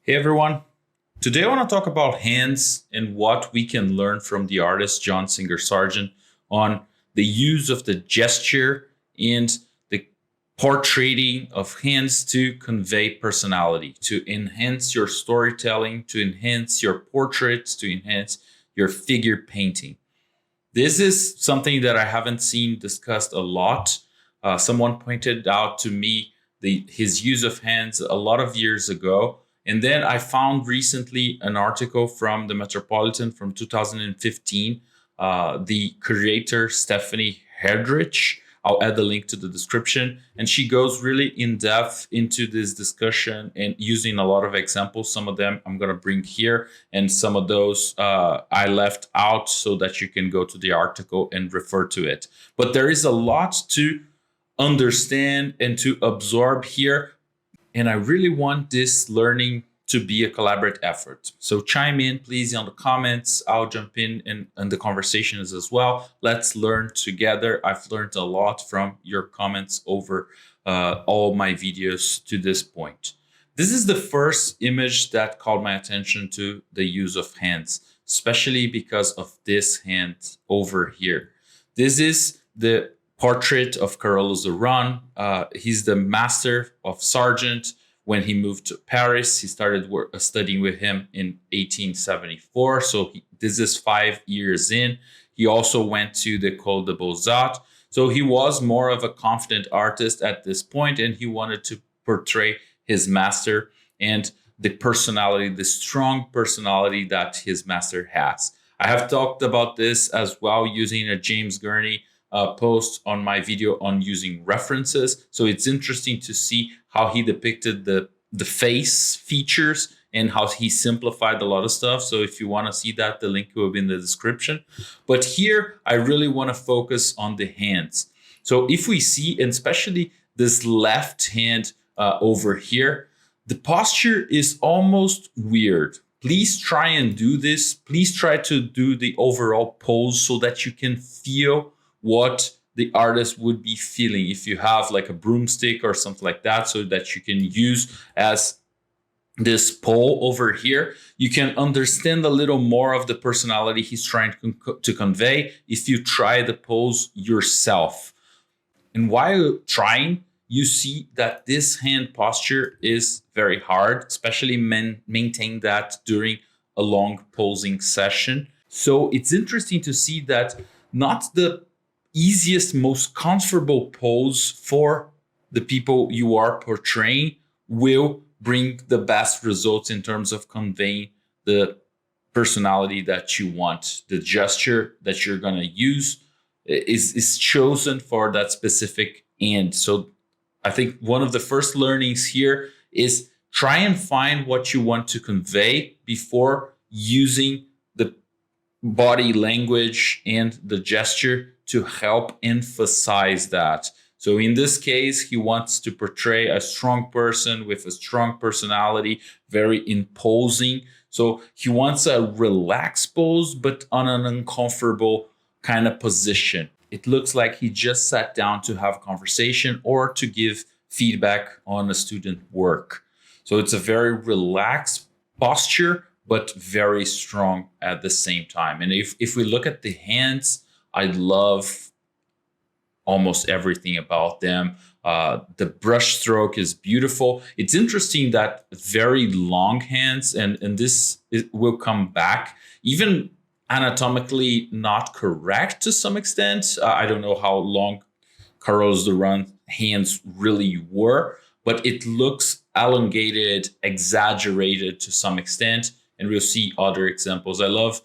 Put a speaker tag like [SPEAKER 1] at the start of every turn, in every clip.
[SPEAKER 1] Hey everyone, today I want to talk about hands and what we can learn from the artist John Singer Sargent on the use of the gesture and the portraiting of hands to convey personality, to enhance your storytelling, to enhance your portraits, to enhance your figure painting. This is something that I haven't seen discussed a lot. Someone pointed out to me his use of hands a lot of years ago. And then I found recently an article from the Metropolitan from 2015. The creator, Stephanie Herdrich, I'll add the link to the description. And she goes really in depth into this discussion and using a lot of examples. Some of them I'm going to bring here, and some of those I left out so that you can go to the article and refer to it. But there is a lot to understand and to absorb here. And I really want this learning to be a collaborative effort. So chime in, please, on the comments. I'll jump in the conversations as well. Let's learn together. I've learned a lot from your comments over all my videos to this point. This is the first image that called my attention to the use of hands, especially because of this hand over here. This is the portrait of Carolus Duran. He's the master of Sargent. When he moved to Paris, he started studying with him in 1874. So this is 5 years in. He also went to the École des Beaux-Arts. So he was more of a confident artist at this point, and he wanted to portray his master and the personality, the strong personality that his master has. I have talked about this as well using a James Gurney post on my video on using references. So it's interesting to see how he depicted the face features and how he simplified a lot of stuff. So if you want to see that, the link will be in the description. But here, I really want to focus on the hands. So if we see, and especially this left hand over here, the posture is almost weird. Please try and do this. Please try to do the overall pose so that you can feel what the artist would be feeling if you have like a broomstick or something like that, so that you can use as this pole over here. You can understand a little more of the personality he's trying to convey if you try the pose yourself. And while trying, you see that this hand posture is very hard, especially maintain that during a long posing session. So it's interesting to see that not the easiest, most comfortable pose for the people you are portraying will bring the best results in terms of conveying the personality that you want. The gesture that you're going to use is chosen for that specific end. So I think one of the first learnings here is try and find what you want to convey before using the body language and the gesture to help emphasize that. So in this case, he wants to portray a strong person with a strong personality, very imposing. So he wants a relaxed pose, but on an uncomfortable kind of position. It looks like he just sat down to have a conversation or to give feedback on a student work. So it's a very relaxed posture, but very strong at the same time. And if we look at the hands, I love almost everything about them. The brush stroke is beautiful. It's interesting that very long hands, and this will come back, even anatomically not correct to some extent. I don't know how long Carolus Duran hands really were, but it looks elongated, exaggerated to some extent. And we'll see other examples. I love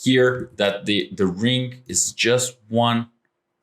[SPEAKER 1] here that the ring is just one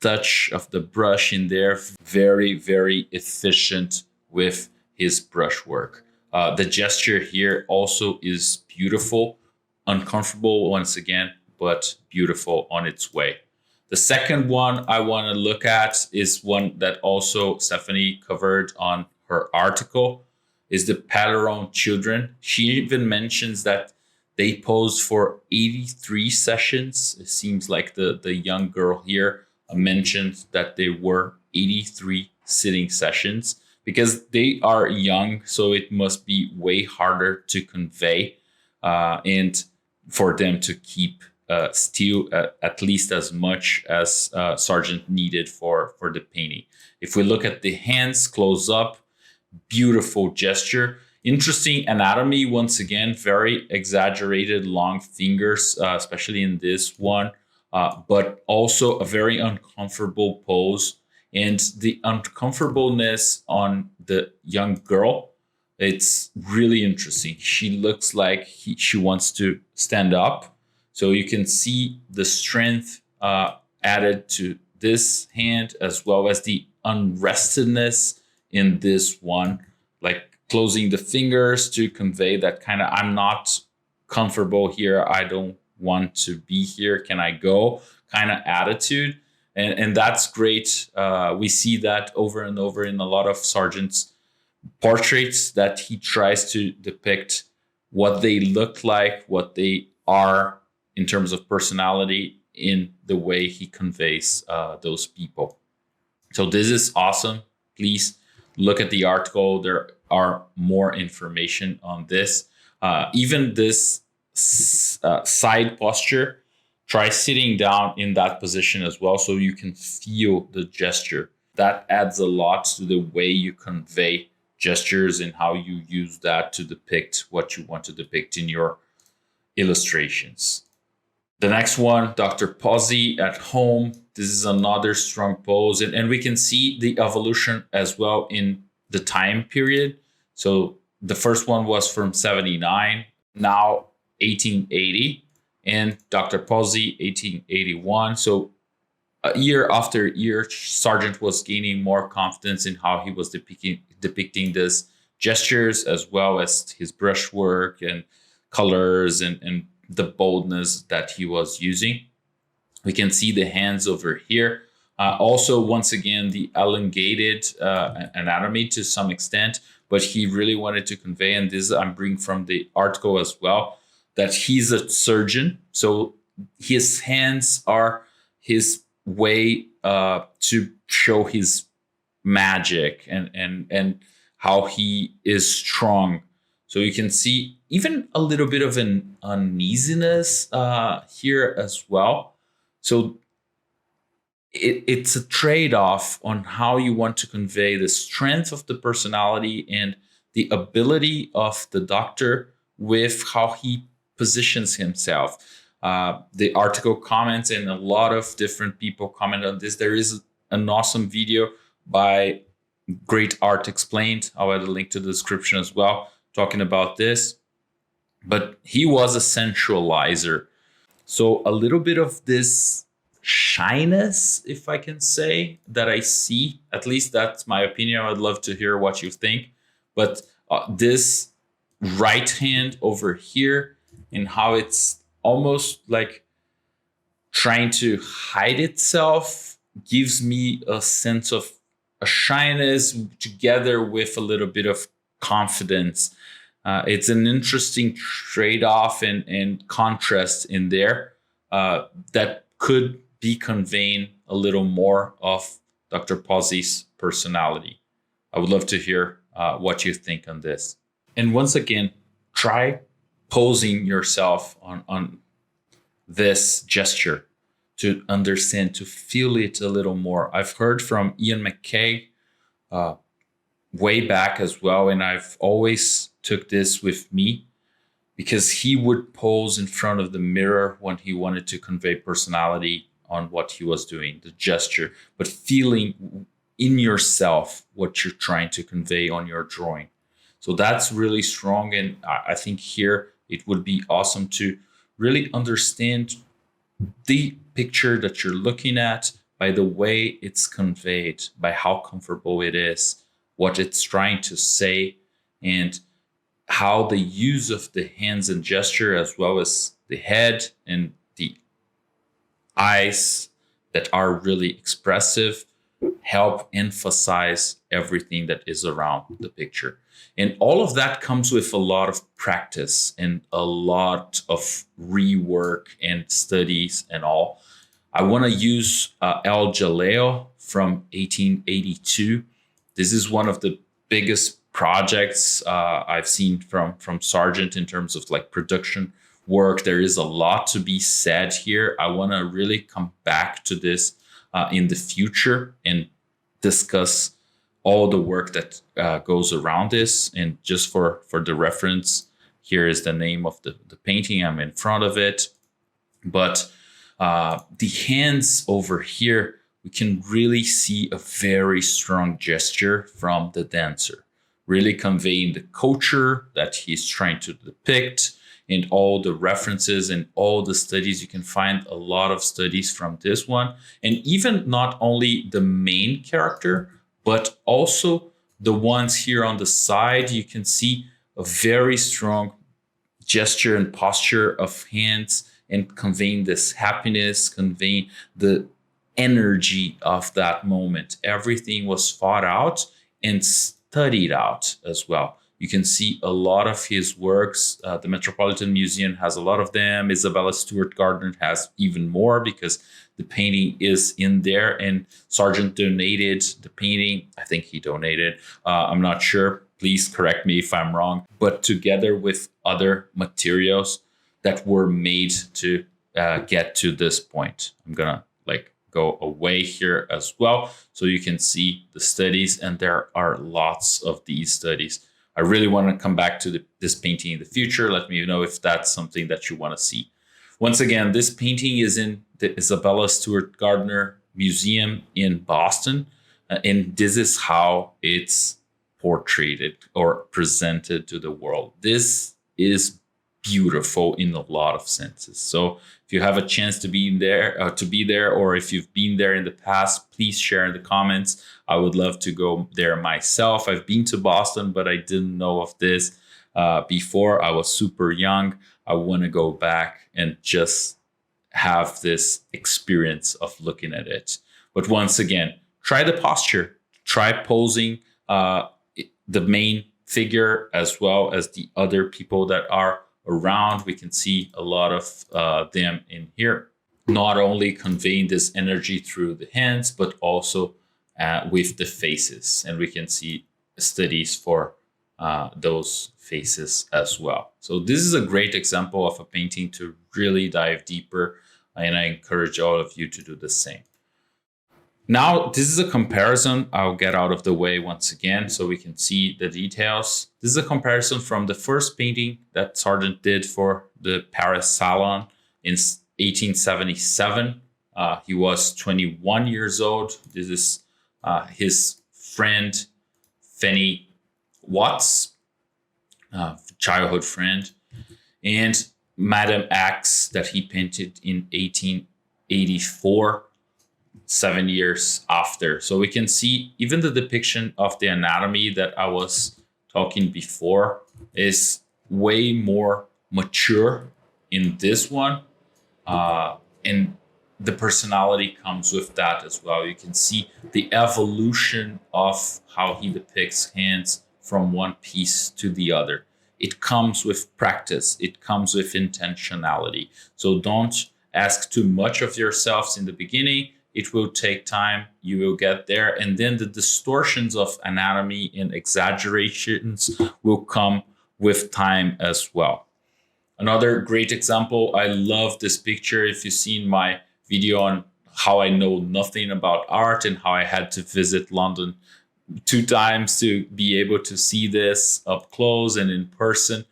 [SPEAKER 1] touch of the brush in there. Very, very efficient with his brush work. The gesture here also is beautiful, uncomfortable once again, but beautiful on its way. The second one I want to look at is one that also Stephanie covered on her article, is the Paleron Children. She even mentions that they posed for 83 sessions. It seems like the young girl here mentioned that they were 83 sitting sessions, because they are young, so it must be way harder to convey and for them to keep still at least as much as Sargent needed for the painting. If we look at the hands close up, beautiful gesture. Interesting anatomy, once again, very exaggerated long fingers, especially in this one, but also a very uncomfortable pose. And the uncomfortableness on the young girl, it's really interesting. She looks like she wants to stand up. So you can see the strength added to this hand, as well as the unrestedness in this one, like closing the fingers to convey that kind of, I'm not comfortable here, I don't want to be here, can I go kind of attitude. And that's great. We see that over and over in a lot of Sargent's portraits, that he tries to depict what they look like, what they are in terms of personality, in the way he conveys those people. So this is awesome. Please look at the article. There are more information on this. Even this side posture, try sitting down in that position as well, so you can feel the gesture. That adds a lot to the way you convey gestures and how you use that to depict what you want to depict in your illustrations. The next one, Dr. Pozzi at home. This is another strong pose. And we can see the evolution as well in the time period. So the first one was from 79, now 1880, and Dr. Pozzi, 1881. So year after year, Sargent was gaining more confidence in how he was depicting these gestures, as well as his brushwork and colors and the boldness that he was using. We can see the hands over here. Also, once again, the elongated anatomy to some extent, but he really wanted to convey, and this I'm bringing from the article as well, that he's a surgeon. So his hands are his way to show his magic and how he is strong. So you can see even a little bit of an uneasiness here as well. So it's a trade-off on how you want to convey the strength of the personality and the ability of the doctor with how he positions himself. The article comments, and a lot of different people comment on this. There is an awesome video by Great Art Explained. I'll add a link to the description as well, talking about this. But he was a centralizer. So a little bit of this shyness, if I can say, that I see, at least that's my opinion. I'd love to hear what you think. But this right hand over here, and how it's almost like trying to hide itself, gives me a sense of a shyness together with a little bit of confidence. It's an interesting trade-off and contrast in there that could be conveying a little more of Dr. Pozzi's personality. I would love to hear what you think on this. And once again, try posing yourself on this gesture to understand, to feel it a little more. I've heard from Ian McKay way back as well, and I've always took this with me, because he would pose in front of the mirror when he wanted to convey personality on what he was doing, the gesture, but feeling in yourself what you're trying to convey on your drawing. So that's really strong. And I think here it would be awesome to really understand the picture that you're looking at by the way it's conveyed, by how comfortable it is, what it's trying to say, and how the use of the hands and gesture, as well as the head and the eyes that are really expressive, help emphasize everything that is around the picture. And all of that comes with a lot of practice and a lot of rework and studies and all. I want to use El Jaleo from 1882. This is one of the biggest projects I've seen from Sargent in terms of like production work. There is a lot to be said here. I want to really come back to this in the future and discuss all the work that goes around this. And just for the reference, here is the name of the painting. I'm in front of it. But the hands over here, we can really see a very strong gesture from the dancer, really conveying the culture that he's trying to depict, and all the references and all the studies. You can find a lot of studies from this one. And even not only the main character, but also the ones here on the side. You can see a very strong gesture and posture of hands, and conveying this happiness, conveying the energy of that moment. Everything was thought out and studied out as well. You can see a lot of his works. The Metropolitan Museum has a lot of them. Isabella Stewart Gardner has even more, because the painting is in there, and Sargent donated the painting. I think he donated. I'm not sure. Please correct me if I'm wrong. But together with other materials that were made to get to this point. I'm gonna go away here as well, so you can see the studies, and there are lots of these studies. I really want to come back to this painting in the future. Let me know if that's something that you want to see. Once again, this painting is in the Isabella Stewart Gardner Museum in Boston, and this is how it's portrayed or presented to the world. This is beautiful in a lot of senses. So if you have a chance to be there, or if you've been there in the past, please share in the comments. I would love to go there myself. I've been to Boston, but I didn't know of this before. I was super young. I want to go back and just have this experience of looking at it. But once again, try the posture, try posing the main figure as well as the other people that are around. We can see a lot of them in here, not only conveying this energy through the hands, but also with the faces. And we can see studies for those faces as well. So this is a great example of a painting to really dive deeper, and I encourage all of you to do the same. Now, this is a comparison. I'll get out of the way once again so we can see the details. This is a comparison from the first painting that Sargent did for the Paris Salon in 1877. He was 21 years old. This is his friend, Fanny Watts, childhood friend, and Madame X that he painted in 1884. 7 years after. So we can see even the depiction of the anatomy that I was talking before is way more mature in this one. And the personality comes with that as well. You can see the evolution of how he depicts hands from one piece to the other. It comes with practice. It comes with intentionality. So don't ask too much of yourselves in the beginning. It will take time. You will get there. And then the distortions of anatomy and exaggerations will come with time as well. Another great example, I love this picture. If you've seen my video on how I know nothing about art and how I had to visit London 2 times to be able to see this up close and in person.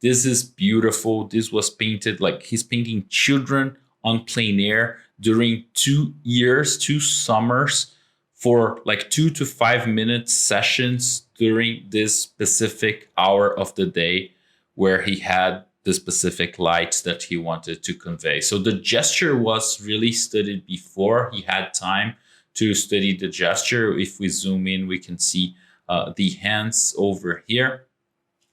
[SPEAKER 1] This is beautiful. This was painted, like he's painting children on plein air during 2 years, 2 summers, for like 2 to 5 minute sessions during this specific hour of the day where he had the specific light that he wanted to convey. So the gesture was really studied before. He had time to study the gesture. If we zoom in, we can see the hands over here,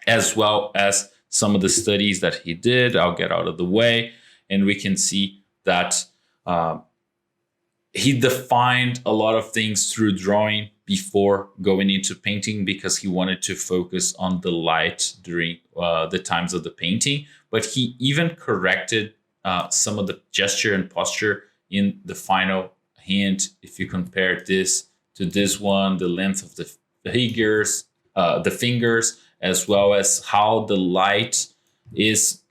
[SPEAKER 1] as well as some of the studies that he did. I'll get out of the way, and we can see that he defined a lot of things through drawing before going into painting, because he wanted to focus on the light during the times of the painting. But he even corrected some of the gesture and posture in the final hand. If you compare this to this one, the length of the figures, the fingers, as well as how the light is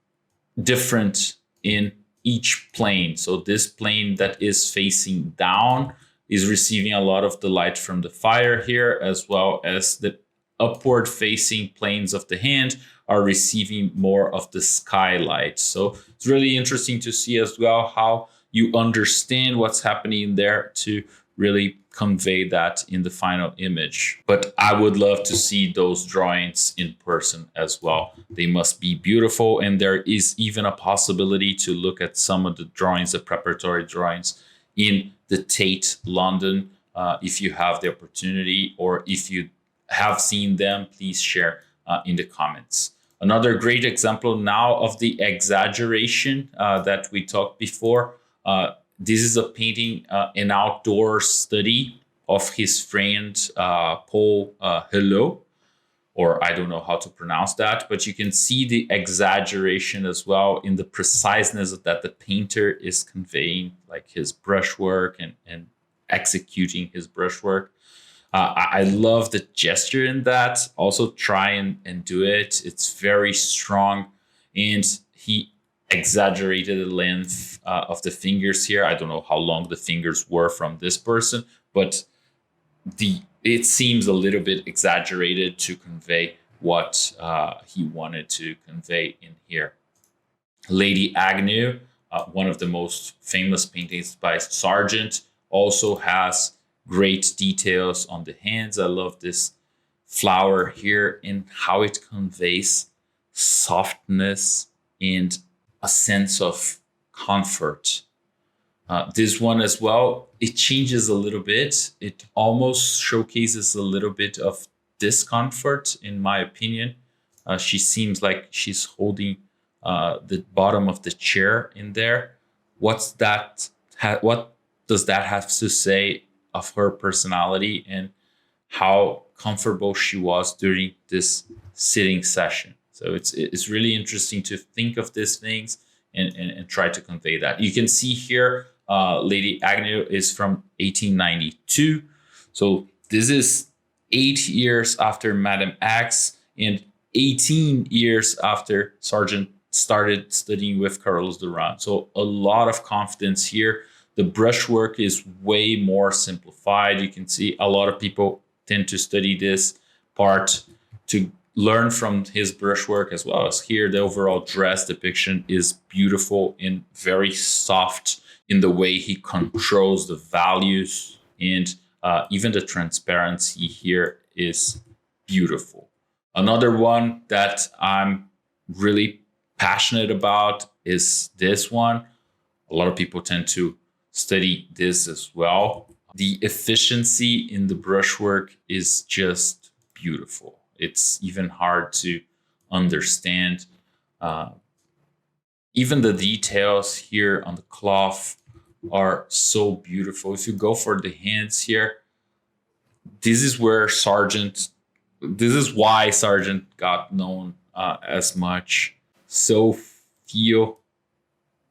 [SPEAKER 1] different in each plane. So this plane that is facing down is receiving a lot of the light from the fire here, as well as the upward facing planes of the hand are receiving more of the skylight. So it's really interesting to see as well how you understand what's happening there to really convey that in the final image. But I would love to see those drawings in person as well. They must be beautiful. And there is even a possibility to look at some of the drawings, the preparatory drawings in the Tate, London, if you have the opportunity, or if you have seen them, please share in the comments. Another great example now of the exaggeration that we talked before. This is a painting, an outdoor study of his friend Paul Hello, or I don't know how to pronounce that, but you can see the exaggeration as well in the preciseness that the painter is conveying, like his brushwork and executing his brushwork. I love the gesture in that. Also try and do it. It's very strong. And he exaggerated the length of the fingers here. I don't know how long the fingers were from this person, but it seems a little bit exaggerated to convey what he wanted to convey in here. Lady Agnew, one of the most famous paintings by Sargent, also has great details on the hands. I love this flower here and how it conveys softness and a sense of comfort. This one as well, it changes a little bit. It almost showcases a little bit of discomfort, in my opinion. She seems like she's holding the bottom of the chair in there. What's that? What does that have to say of her personality and how comfortable she was during this sitting session? So it's really interesting to think of these things and try to convey that. You can see here, Lady Agnew is from 1892. So this is 8 years after Madame X and 18 years after Sargent started studying with Carlos Duran. So a lot of confidence here. The brushwork is way more simplified. You can see a lot of people tend to study this part to learn from his brushwork, as well as here the overall dress depiction is beautiful and very soft in the way he controls the values, and even the transparency here is beautiful. Another one that I'm really passionate about is this one. A lot of people tend to study this as well. The efficiency in the brushwork is just beautiful. It's even hard to understand. Even the details here on the cloth are so beautiful. If you go for the hands here, this is why Sargent got known as much. So few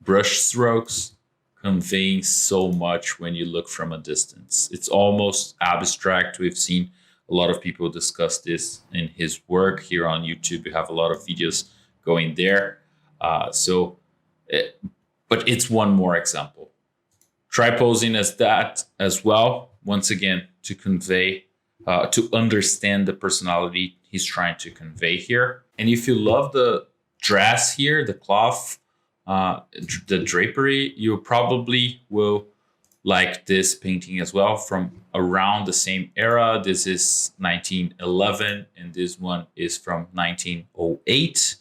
[SPEAKER 1] brush strokes conveying so much when you look from a distance. It's almost abstract. We've seen a lot of people discuss this in his work here on YouTube. We have a lot of videos going there. But it's one more example. Try posing as that as well. Once again, to convey, to understand the personality he's trying to convey here. And if you love the dress here, the cloth, the drapery, you probably will like this painting as well, from around the same era. This is 1911 and this one is from 1908.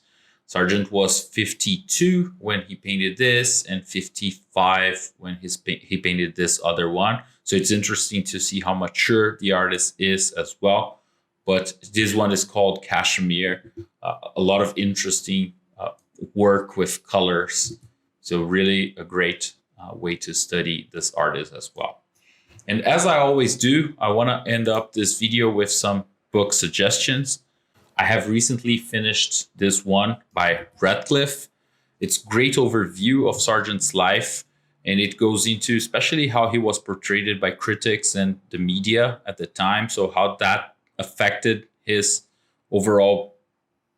[SPEAKER 1] Sargent was 52 when he painted this and 55 when he painted this other one. So it's interesting to see how mature the artist is as well. But this one is called Cashmere. A lot of interesting work with colors. So really a great way to study this artist as well. And as I always do, I want to end up this video with some book suggestions. I have recently finished this one by Radcliffe. It's great overview of Sargent's life, and it goes into especially how he was portrayed by critics and the media at the time. So how that affected his overall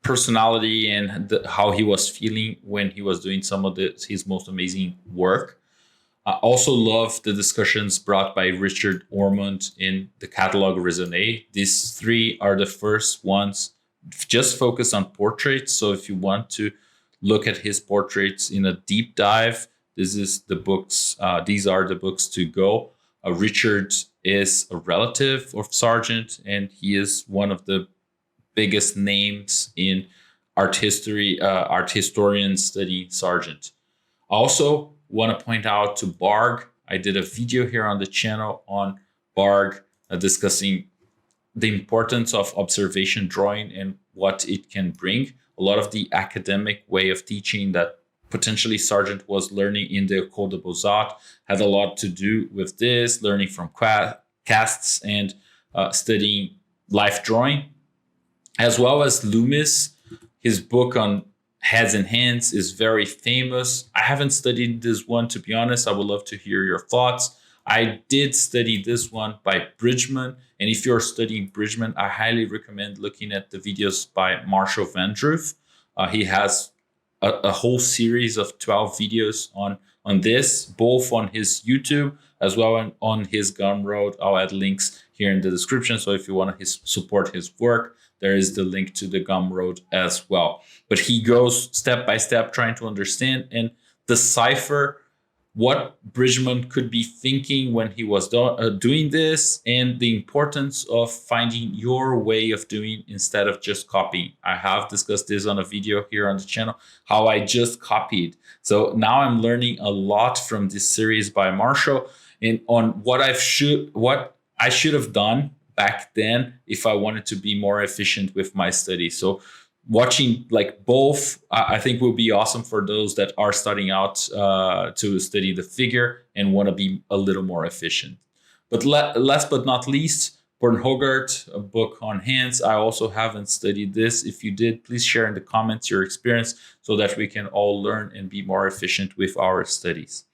[SPEAKER 1] personality and how he was feeling when he was doing some of his most amazing work. I also love the discussions brought by Richard Ormond in the catalog Raisonné. These three are the first ones just focus on portraits. So if you want to look at his portraits in a deep dive, this is the books. These are the books to go. Richard is a relative of Sargent, and he is one of the biggest names in art history, art historians studying Sargent. I also want to point out to Barg. I did a video here on the channel on Barg discussing the importance of observation drawing and what it can bring. A lot of the academic way of teaching that potentially Sargent was learning in the École des Beaux-Arts had a lot to do with this, learning from casts and studying life drawing, as well as Loomis. His book on heads and hands is very famous. I haven't studied this one, to be honest. I would love to hear your thoughts. I did study this one by Bridgman. And if you're studying Bridgman, I highly recommend looking at the videos by Marshall Van Droof. He has a whole series of 12 videos on this, both on his YouTube as well as on his Gumroad. I'll add links here in the description. So if you want to support his work, there is the link to the Gumroad as well. But he goes step by step trying to understand and decipher what Bridgman could be thinking when he was doing this, and the importance of finding your way of doing instead of just copying. I have discussed this on a video here on the channel, how I just copied. So now I'm learning a lot from this series by Marshall and on what I should have done back then if I wanted to be more efficient with my study. So watching like both, I think will be awesome for those that are starting out to study the figure and want to be a little more efficient. But last but not least, Bernhogart, a book on hands. I also haven't studied this. If you did, please share in the comments your experience so that we can all learn and be more efficient with our studies.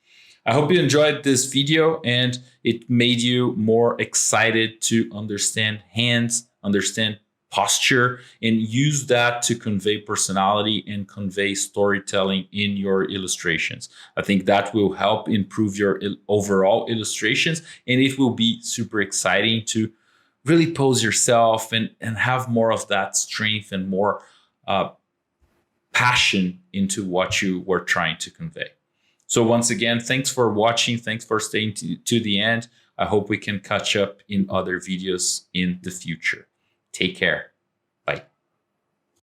[SPEAKER 1] I hope you enjoyed this video and it made you more excited to understand hands, understand posture, and use that to convey personality and convey storytelling in your illustrations. I think that will help improve your overall illustrations, and it will be super exciting to really pose yourself and have more of that strength and more passion into what you were trying to convey. So once again, thanks for watching. Thanks for staying to the end. I hope we can catch up in other videos in the future. Take care.